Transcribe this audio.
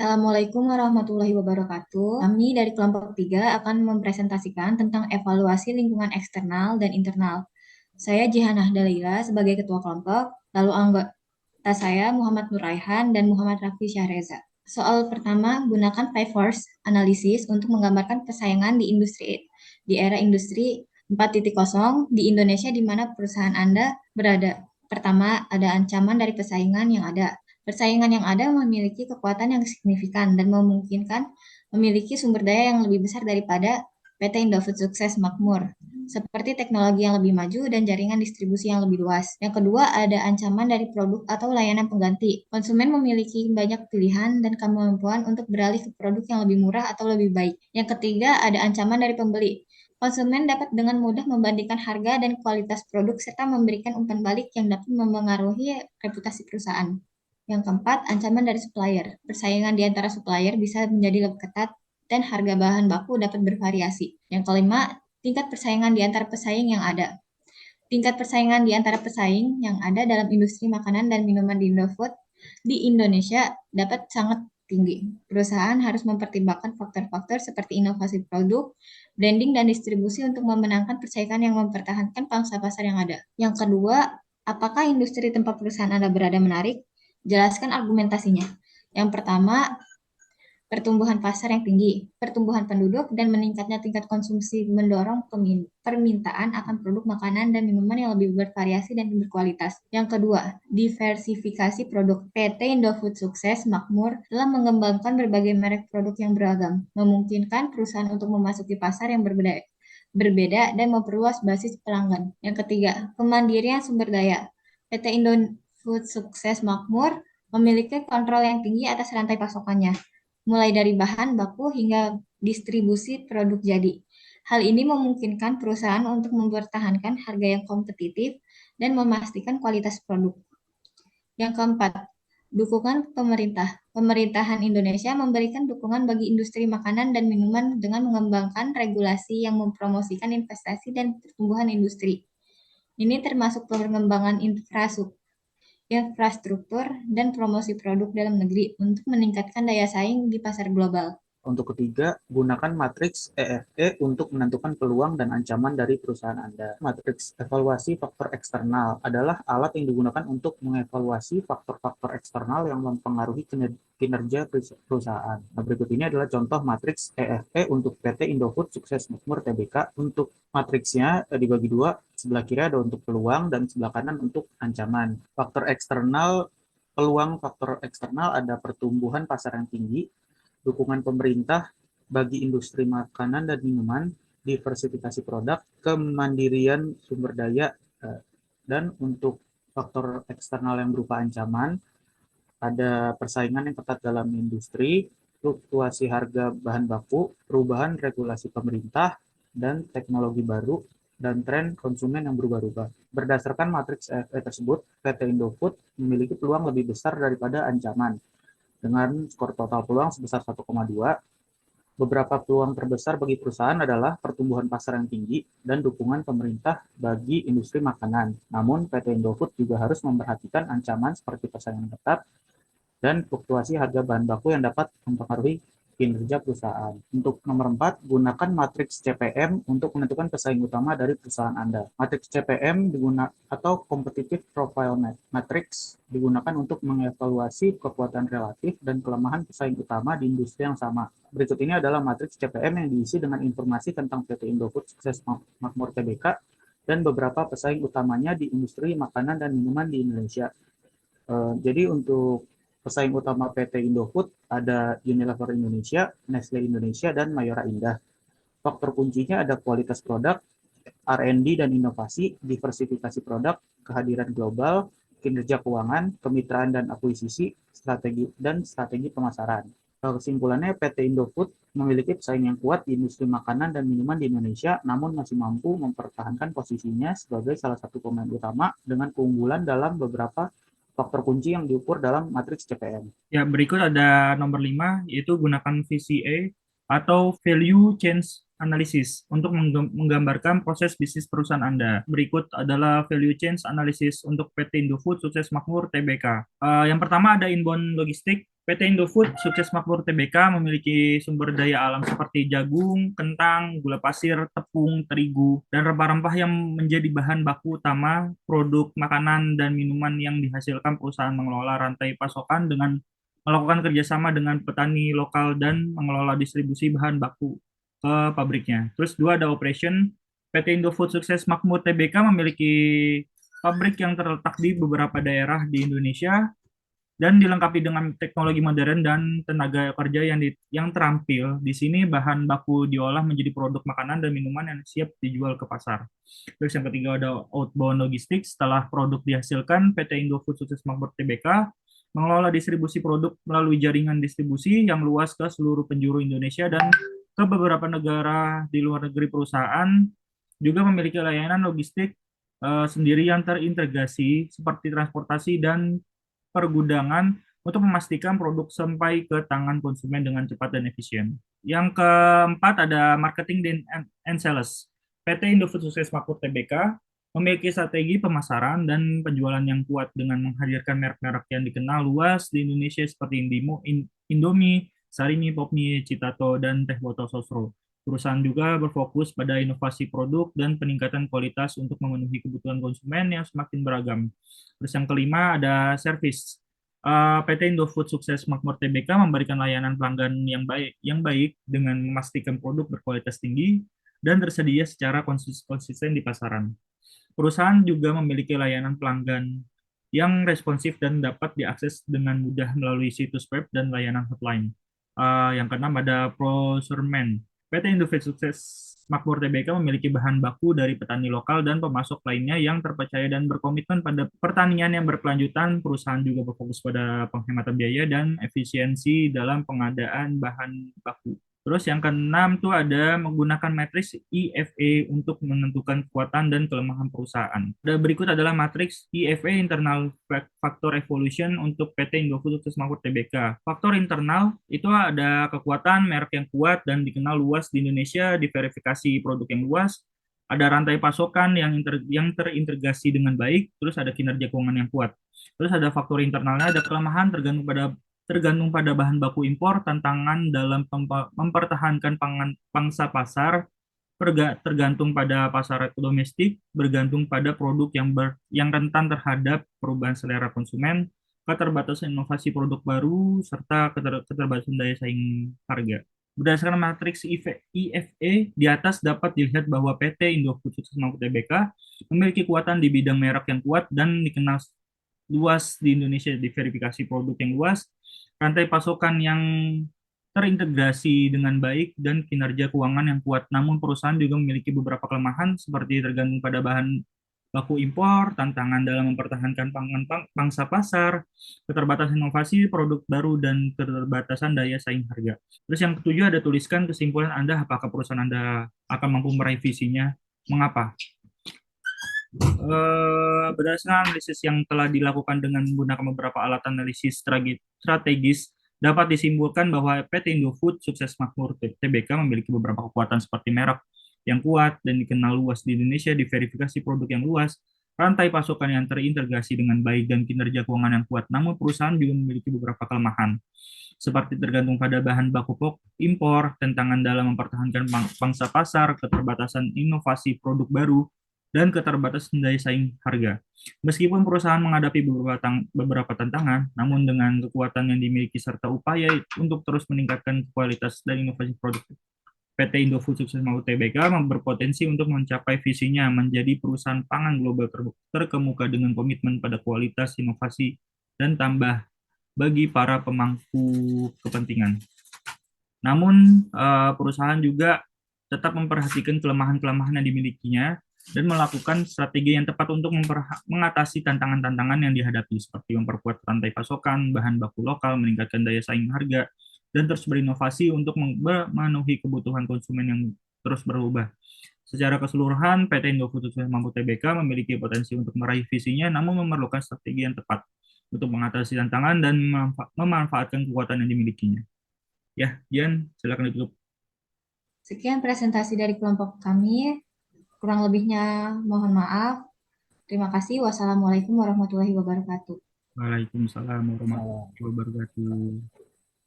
Assalamualaikum warahmatullahi wabarakatuh. Kami dari kelompok 3 akan mempresentasikan tentang evaluasi lingkungan eksternal dan internal. Saya Jihanah Dalila sebagai ketua kelompok, lalu anggota saya Muhammad Nuraihan dan Muhammad Rafi Syahreza. Soal pertama, gunakan Five Force Analysis untuk menggambarkan persaingan di era industri 4.0 di Indonesia di mana perusahaan Anda berada. Pertama, ada ancaman dari persaingan yang ada. Persaingan yang ada memiliki kekuatan yang signifikan dan memungkinkan memiliki sumber daya yang lebih besar daripada PT Indofood Sukses Makmur, seperti teknologi yang lebih maju dan jaringan distribusi yang lebih luas. Yang kedua, ada ancaman dari produk atau layanan pengganti. Konsumen memiliki banyak pilihan dan kemampuan untuk beralih ke produk yang lebih murah atau lebih baik. Yang ketiga, ada ancaman dari pembeli. Konsumen dapat dengan mudah membandingkan harga dan kualitas produk serta memberikan umpan balik yang dapat mempengaruhi reputasi perusahaan. Yang keempat, ancaman dari supplier. Persaingan di antara supplier bisa menjadi lebih ketat dan harga bahan baku dapat bervariasi. Yang kelima, tingkat persaingan di antara pesaing yang ada. Tingkat persaingan di antara pesaing yang ada dalam industri makanan dan minuman di Indofood di Indonesia dapat sangat tinggi. Perusahaan harus mempertimbangkan faktor-faktor seperti inovasi produk, branding, dan distribusi untuk memenangkan persaingan yang mempertahankan pangsa pasar yang ada. Yang kedua, apakah industri tempat perusahaan Anda berada menarik? Jelaskan argumentasinya. Yang pertama, pertumbuhan pasar yang tinggi, pertumbuhan penduduk, dan meningkatnya tingkat konsumsi mendorong permintaan akan produk makanan dan minuman yang lebih bervariasi dan berkualitas. Yang kedua, diversifikasi produk. PT Indofood Sukses Makmur telah mengembangkan berbagai merek produk yang beragam, memungkinkan perusahaan untuk memasuki pasar yang berbeda dan memperluas basis pelanggan. Yang ketiga, kemandirian sumber daya. PT Indofood Sukses Makmur memiliki kontrol yang tinggi atas rantai pasokannya, mulai dari bahan baku hingga distribusi produk jadi. Hal ini memungkinkan perusahaan untuk mempertahankan harga yang kompetitif dan memastikan kualitas produk. Yang keempat, dukungan pemerintah. Pemerintahan Indonesia memberikan dukungan bagi industri makanan dan minuman dengan mengembangkan regulasi yang mempromosikan investasi dan pertumbuhan industri. Ini termasuk pengembangan infrastruktur, dan promosi produk dalam negeri untuk meningkatkan daya saing di pasar global. Untuk ketiga, gunakan matriks EFE untuk menentukan peluang dan ancaman dari perusahaan Anda. Matriks evaluasi faktor eksternal adalah alat yang digunakan untuk mengevaluasi faktor-faktor eksternal yang mempengaruhi kinerja perusahaan. Nah, berikut ini adalah contoh matriks EFE untuk PT Indofood Sukses Makmur Tbk. Untuk matriksnya dibagi dua, sebelah kiri ada untuk peluang dan sebelah kanan untuk ancaman. Peluang faktor eksternal ada pertumbuhan pasar yang tinggi, dukungan pemerintah bagi industri makanan dan minuman, diversifikasi produk, kemandirian sumber daya, dan untuk faktor eksternal yang berupa ancaman, ada persaingan yang ketat dalam industri, fluktuasi harga bahan baku, perubahan regulasi pemerintah, dan teknologi baru, dan tren konsumen yang berubah-ubah. Berdasarkan matriks EFE tersebut, PT Indofood memiliki peluang lebih besar daripada ancaman, dengan skor total peluang sebesar 1,2. Beberapa peluang terbesar bagi perusahaan adalah pertumbuhan pasar yang tinggi dan dukungan pemerintah bagi industri makanan. Namun, PT Indofood juga harus memperhatikan ancaman seperti persaingan ketat dan fluktuasi harga bahan baku yang dapat mempengaruhi kinerja perusahaan. Untuk nomor 4, gunakan matriks CPM untuk menentukan pesaing utama dari perusahaan Anda. Matriks CPM atau Competitive Profile Matrix digunakan untuk mengevaluasi kekuatan relatif dan kelemahan pesaing utama di industri yang sama. Berikut ini adalah matriks CPM yang diisi dengan informasi tentang PT Indofood Sukses Makmur Tbk dan beberapa pesaing utamanya di industri makanan dan minuman di Indonesia. Jadi untuk pesaing utama PT Indofood ada Unilever Indonesia, Nestle Indonesia, dan Mayora Indah. Faktor kuncinya ada kualitas produk, R&D dan inovasi, diversifikasi produk, kehadiran global, kinerja keuangan, kemitraan dan akuisisi, strategi pemasaran. Kesimpulannya, PT Indofood memiliki pesaing yang kuat di industri makanan dan minuman di Indonesia, namun masih mampu mempertahankan posisinya sebagai salah satu pemain utama dengan keunggulan dalam beberapa faktor kunci yang diukur dalam matriks CPM. Ya, berikut ada nomor 5, yaitu gunakan VCA atau Value Change Analysis untuk menggambarkan proses bisnis perusahaan Anda. Berikut adalah Value Change Analysis untuk PT Indofood Sukses Makmur Tbk. Yang pertama ada inbound logistik. PT Indofood Sukses Makmur Tbk memiliki sumber daya alam seperti jagung, kentang, gula pasir, tepung, terigu, dan rempah-rempah yang menjadi bahan baku utama produk makanan dan minuman yang dihasilkan. Perusahaan mengelola rantai pasokan dengan melakukan kerjasama dengan petani lokal dan mengelola distribusi bahan baku ke pabriknya. Terus dua, ada operation. PT Indofood Sukses Makmur Tbk memiliki pabrik yang terletak di beberapa daerah di Indonesia dan dilengkapi dengan teknologi modern dan tenaga kerja yang terampil. Di sini bahan baku diolah menjadi produk makanan dan minuman yang siap dijual ke pasar. Terus yang ketiga, ada outbound logistik. Setelah produk dihasilkan, PT Indofood Sukses Makmur Tbk mengelola distribusi produk melalui jaringan distribusi yang luas ke seluruh penjuru Indonesia dan ke beberapa negara di luar negeri. Perusahaan juga memiliki layanan logistik sendiri yang terintegrasi seperti transportasi dan pergudangan untuk memastikan produk sampai ke tangan konsumen dengan cepat dan efisien. Yang keempat, ada marketing and sales. PT Indofood Sukses Makmur Tbk memiliki strategi pemasaran dan penjualan yang kuat dengan menghadirkan merek-merek yang dikenal luas di Indonesia seperti Indomie, Sarimi, Popmi, Citato, dan Teh Botol Sosro. Perusahaan juga berfokus pada inovasi produk dan peningkatan kualitas untuk memenuhi kebutuhan konsumen yang semakin beragam. Terus yang kelima, ada service. PT Indofood Sukses Makmur Tbk memberikan layanan pelanggan yang baik dengan memastikan produk berkualitas tinggi dan tersedia secara konsisten di pasaran. Perusahaan juga memiliki layanan pelanggan yang responsif dan dapat diakses dengan mudah melalui situs web dan layanan hotline. Yang keenam, ada procurement. PT Indofood Sukses Makmur Tbk memiliki bahan baku dari petani lokal dan pemasok lainnya yang terpercaya dan berkomitmen pada pertanian yang berkelanjutan. Perusahaan juga berfokus pada penghematan biaya dan efisiensi dalam pengadaan bahan baku. Terus yang keenam tuh ada menggunakan matriks IFE untuk menentukan kekuatan dan kelemahan perusahaan. Berikut adalah matriks IFE Internal Factor Evolution untuk PT Indofood Sukses Makmur Tbk. Faktor internal itu ada kekuatan merek yang kuat dan dikenal luas di Indonesia, diverifikasi produk yang luas, ada rantai pasokan yang terintegrasi dengan baik, terus ada kinerja keuangan yang kuat. Terus ada faktor internalnya, ada kelemahan tergantung pada bahan baku impor, tantangan dalam mempertahankan pangsa pasar, tergantung pada pasar domestik, bergantung pada produk yang rentan terhadap perubahan selera konsumen, keterbatasan inovasi produk baru, serta keterbatasan daya saing harga. Berdasarkan matriks IFE di atas dapat dilihat bahwa PT Indofood Sukses Makmur Tbk memiliki kekuatan di bidang merek yang kuat dan dikenal luas di Indonesia, diverifikasi produk yang luas, rantai pasokan yang terintegrasi dengan baik, dan kinerja keuangan yang kuat. Namun perusahaan juga memiliki beberapa kelemahan seperti tergantung pada bahan baku impor, tantangan dalam mempertahankan pangsa pasar, keterbatasan inovasi produk baru, dan keterbatasan daya saing harga. Terus yang ketujuh, ada tuliskan kesimpulan Anda, apakah perusahaan Anda akan mampu meraih visinya, mengapa? Berdasarkan analisis yang telah dilakukan dengan menggunakan beberapa alat analisis strategis, dapat disimpulkan bahwa PT Indofood Sukses Makmur Tbk memiliki beberapa kekuatan seperti merek yang kuat dan dikenal luas di Indonesia, diverifikasi produk yang luas, rantai pasokan yang terintegrasi dengan baik, dan kinerja keuangan yang kuat. Namun perusahaan juga memiliki beberapa kelemahan, seperti tergantung pada bahan baku impor, tantangan dalam mempertahankan pangsa pasar, keterbatasan inovasi produk baru, dan keterbatasan daya saing harga. Meskipun perusahaan menghadapi beberapa tantangan, namun dengan kekuatan yang dimiliki serta upaya untuk terus meningkatkan kualitas dan inovasi produk, PT Indofood Sukses Makmur Tbk berpotensi untuk mencapai visinya menjadi perusahaan pangan global terkemuka dengan komitmen pada kualitas, inovasi, dan tambah bagi para pemangku kepentingan. Namun, perusahaan juga tetap memperhatikan kelemahan-kelemahan yang dimilikinya dan melakukan strategi yang tepat untuk mengatasi tantangan-tantangan yang dihadapi, seperti memperkuat rantai pasokan, bahan baku lokal, meningkatkan daya saing harga, dan terus berinovasi untuk memenuhi kebutuhan konsumen yang terus berubah. Secara keseluruhan, PT Indofood Sukses Makmur Tbk memiliki potensi untuk meraih visinya, namun memerlukan strategi yang tepat untuk mengatasi tantangan dan memanfaatkan kekuatan yang dimilikinya. Ya, Dian, silakan ditutup. Sekian presentasi dari kelompok kami. Kurang lebihnya mohon maaf. Terima kasih. Wassalamualaikum warahmatullahi wabarakatuh. Waalaikumsalam warahmatullahi wabarakatuh.